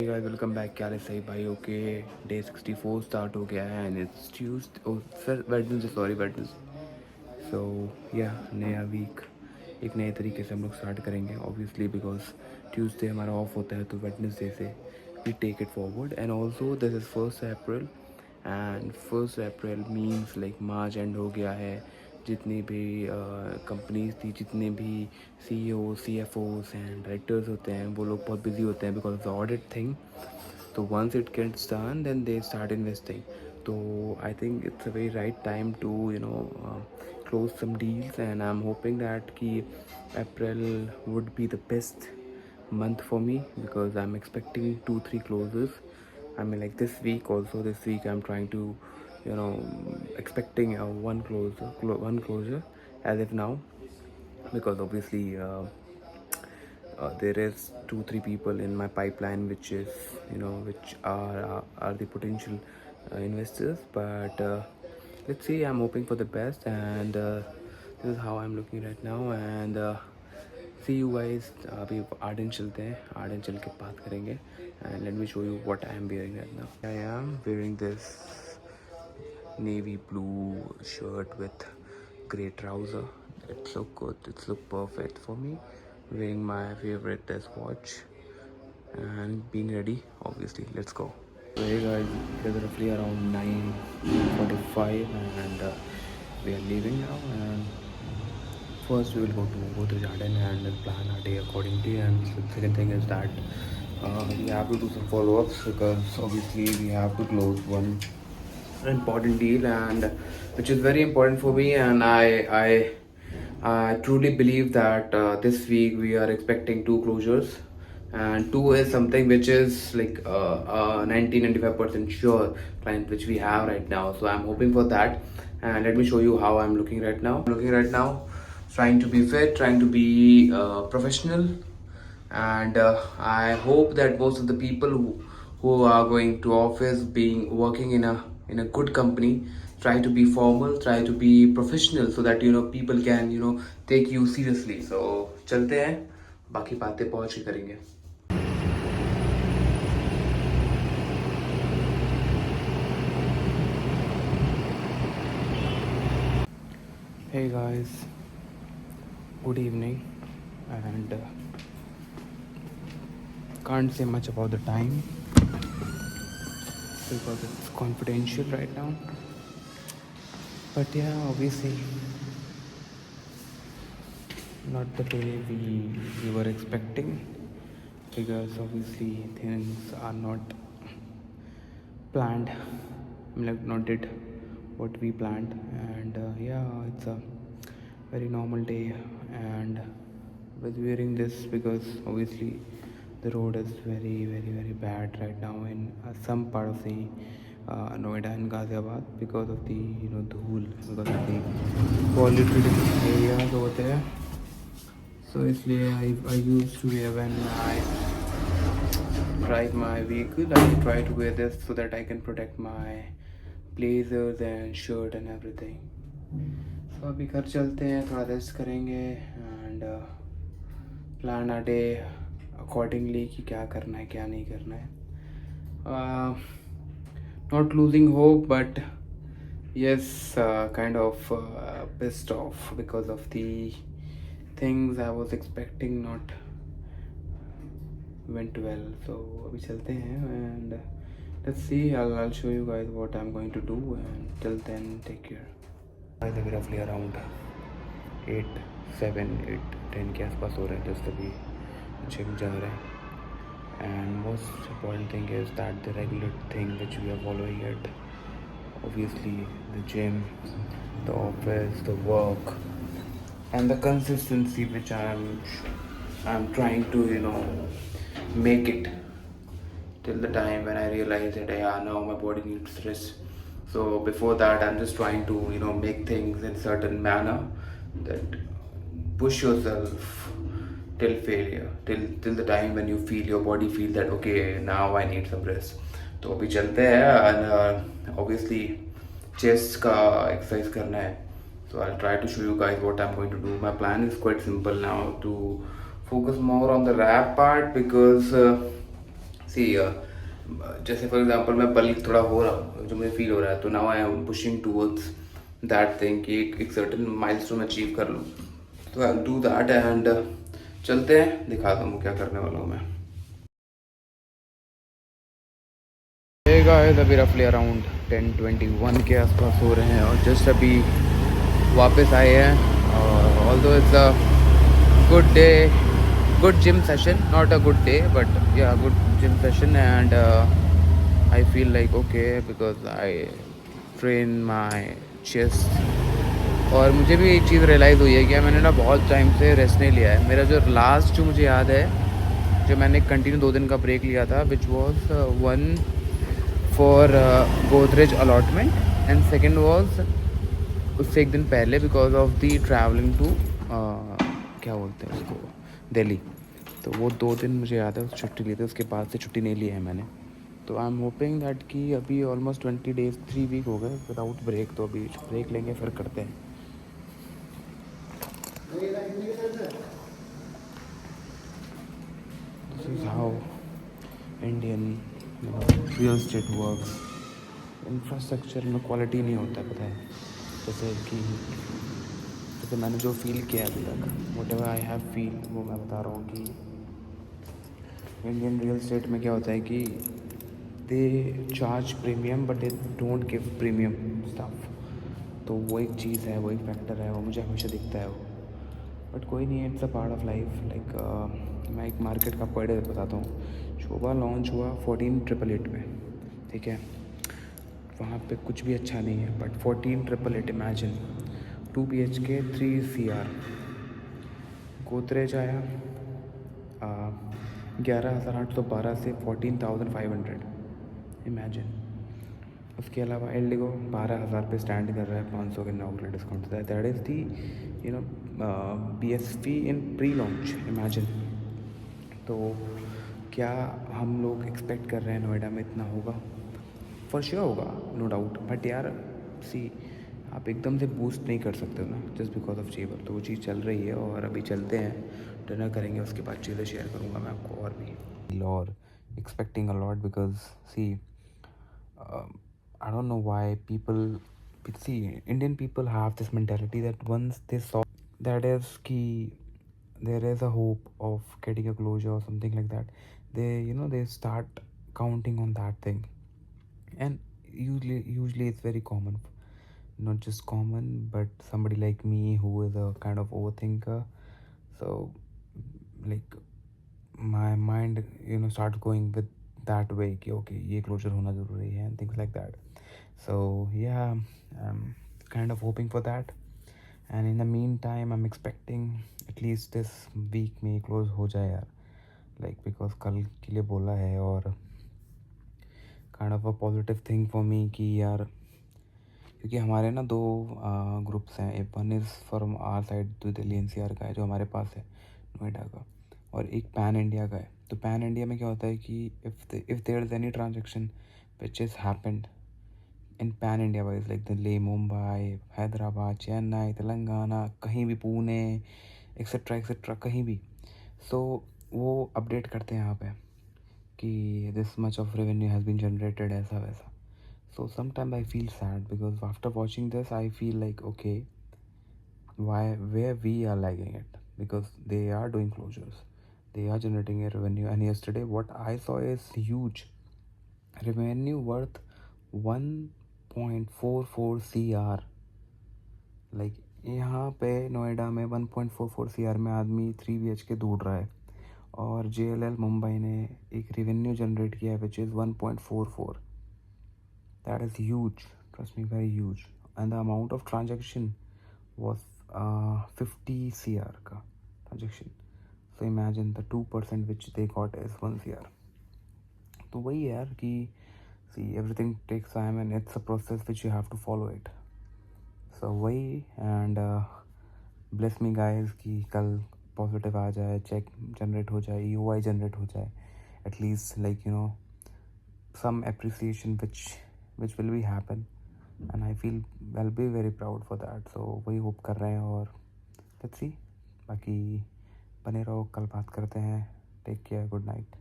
Hey guys, welcome back. क्या हाल है सही भाई? ओके, डे 64 स्टार्ट हो गया है and it's Tuesday, oh sir Wednesday, sorry Wednesday. So या नया वीक एक नए तरीके से हम लोग स्टार्ट करेंगे ऑब्वियसली, बिकॉज ट्यूसडे हमारा ऑफ होता है तो वेडनेसडे से we take it forward. And also this is 1 April and 1 April means like March and हो गया है। जितनी भी कंपनीज थी, जितने भी CEO, CFOs एंड डायरेक्टर्स होते हैं, वो लोग बहुत बिजी होते हैं because of the audit thing. तो once it gets done, then they start investing. So I think it's a very right time to close some deals, and I'm hoping that ki April would be the best month for me because I'm expecting 2-3 closes. I mean, like this week also, this week I'm trying to expecting one closure as of now, because obviously there is 2-3 people in my pipeline which is which are the potential investors. But let's see, I'm hoping for the best, and this is how I'm looking right now. And see you guys, अभी Ardern चलते हैं, Ardern चल के बात करेंगे. And let me show you what I am wearing right now. I am wearing this navy blue shirt with grey trouser. It's look good, it's look perfect for me. Wearing my favorite test watch and being ready, obviously. Let's go. So hey guys, it is roughly around 9:45 and we are leaving now. And first we will go to the garden and plan our day accordingly. And the second thing is that we have to do some follow-ups because obviously we have to close one important deal, and which is very important for me. And I truly believe that this week we are expecting two closures, and two is something which is like 90-95% sure client which we have right now. So I'm hoping for that, and let me show you how I'm looking right now. Trying to be fit, trying to be professional, and I hope that most of the people who are going to office, being working in a good company, try to be formal, try to be professional, so that people can take you seriously. So चलते हैं, बाकी बातें पहुंच के करेंगे. Hey guys, good evening, and can't say much about the time because it's confidential right now. But yeah, obviously not the way we were expecting, because obviously things are not planned. Like not did what we planned, and yeah, it's a very normal day. And with wearing this because obviously the road is very bad right now in some part of the Noida and Ghaziabad because of the dhool, because of the polluted areas over there. So इसलिए I used to wear, when I drive my vehicle, I try to wear this so that I can protect my blazers and shirt and everything. So अभी घर चलते हैं, थोड़ा rest करेंगे and plan our day accordingly कि क्या करना है क्या नहीं करना है. Not losing hope, but yes, kind of pissed off because of the things I was expecting not went well. So अभी चलते हैं and let's see. I'll show you guys what I'm going to do, and till then, take care. Guys, अभी roughly around 8-7-8-10 के आसपास हो रहे हैं. Just अभी जिम जा रहे हैं. And most important thing is that the regular thing which we are following it, obviously the gym, the office, the work, and the consistency which I'm trying to make it till the time when I realize that yeah, now my body needs rest. So before that, I'm just trying to make things in certain manner that push yourself till failure, till the time when you feel your body feel that okay, now I need some rest. तो अभी चलते हैं and obviously chest का exercise करना है. So I'll try to show you guys what I'm going to do. My plan is quite simple now, to focus more on the rap part, because सी जैसे for example मैं bulk थोड़ा हो रहा हूँ, जो मुझे फील हो रहा है, तो now I am pushing towards that thing कि एक सर्टेन माइलस्टोन अचीव कर लूँ, तो आई डू दैट एंड चलते हैं, दिखाता हूँ क्या करने वाला हूँ मैं। हे गाइस, अभी रफली अराउंड 10:21 के आसपास हो रहे हैं और जस्ट अभी वापस आए हैं। और although it's a good day, good gym session, not a good day but yeah, good gym session, and I feel like okay because I train my chest। और मुझे भी एक चीज़ रियलाइज़ हुई है कि मैंने ना बहुत टाइम से रेस्ट नहीं लिया है। मेरा जो लास्ट, जो मुझे याद है, जो मैंने कंटिन्यू 2 दिन का ब्रेक लिया था, which was one for Godrej allotment and second was उससे एक दिन पहले because of the travelling to क्या बोलते हैं उसको, दिल्ली। तो वो 2 दिन मुझे याद है छुट्टी ली थी, उसके बाद से छुट्टी नहीं ली है मैंने। तो आई एम होपिंग दैट कि अभी ऑलमोस्ट 20 डेज 3 वीक हो गए विदाउट ब्रेक, तो अभी ब्रेक लेंगे फिर करते हैं। This is how Indian real estate works. Infrastructure में क्वालिटी नहीं होता, पता है। जैसे मैंने जो फील किया अभी तक, what ever I have feel, वो मैं बता रहा हूँ कि इंडियन रियल स्टेट में क्या होता है कि they charge premium but they don't give premium stuff. तो वो एक चीज़ है, वो एक फैक्टर है, वो मुझे हमेशा दिखता है वो। बट कोई नहीं है, it's a part of life. Like मैं एक मार्केट का पॉइंट बताता हूँ। शोभा लॉन्च हुआ 14,888 में, ठीक है। वहाँ पे कुछ भी अच्छा नहीं है, but 14,888, imagine 2 BHK 3 CR। Godrej आया 11,812 से 14,500, इमेजिन। उसके अलावा एल्डिगो 12,000 पे स्टैंड कर रहा है, 500 के इनॉग्रेल डिस्काउंट होता है। That is the you know BSV in pre launch, imagine. तो क्या हम लोग एक्सपेक्ट कर रहे हैं नोएडा में इतना होगा? फॉर श्योर होगा, नो डाउट। बट यार सी, आप एकदम से बूस्ट नहीं कर सकते हो ना, जस्ट बिकॉज ऑफ चेबर। तो वो चीज़ चल रही है और अभी चलते हैं, डिनर करेंगे, उसके बाद चीज़ें शेयर करूँगा मैं आपको और भी। और expecting a lot because see I don't know why people, see, Indian people have this mentality that once they saw that is ki there is a hope of getting a closure or something like that, they start counting on that thing. And usually it's very common, not just common, but somebody like me who is a kind of overthinker. So like my mind start going with that way कि okay, ये closure होना ज़रूरी है and things like that. So yeah, I'm kind of hoping for that, and in the meantime I'm expecting at least this week में close हो जाए यार, like because कल के लिए बोला है। और kind of a positive thing for me कि यार, क्योंकि हमारे ना 2 ग्रुप्स हैं। One is from our side, जो दिल्ली NCR का है, जो हमारे पास है नोएडा का, और एक पैन इंडिया का है। तो पैन इंडिया में क्या होता है कि if there is any transaction which is happened in pan India wise, like Delhi, Mumbai, Hyderabad, Chennai, Telangana, कहीं भी, पुणे, एक्सेट्रा एक्सेट्रा, कहीं भी, सो वो अपडेट करते हैं यहाँ पे कि this much of revenue has been generated, ऐसा वैसा। So sometimes I feel sad because after watching this, I feel like okay, where we are lagging it, because they are doing closures, they are generating a revenue, and yesterday what I saw is huge revenue worth 1.44 CR। Like यहाँ पे नोएडा में 1.44 CR में आदमी 3 BHK ढूंढ रहा है, और JLL Mumbai ने एक रेवेन्यू जनरेट किया है which is 1.44। That is huge, trust me, very huge. And the amount of transaction was 50 CR का transaction. So imagine the 2% which they got is 1 CR. तो वही है यार कि see, everything takes time and it's a process which you have to follow it. So वही, and bless me guys कि कल positive आ जाए, चेक जनरेट हो जाए, EOI जनरेट हो जाए, at least like some appreciation which will be happen, and I feel I'll be very proud for that. So वही hope कर रहे हैं, और let's see, बाकी बने रहो, कल बात करते हैं। Take care, good night.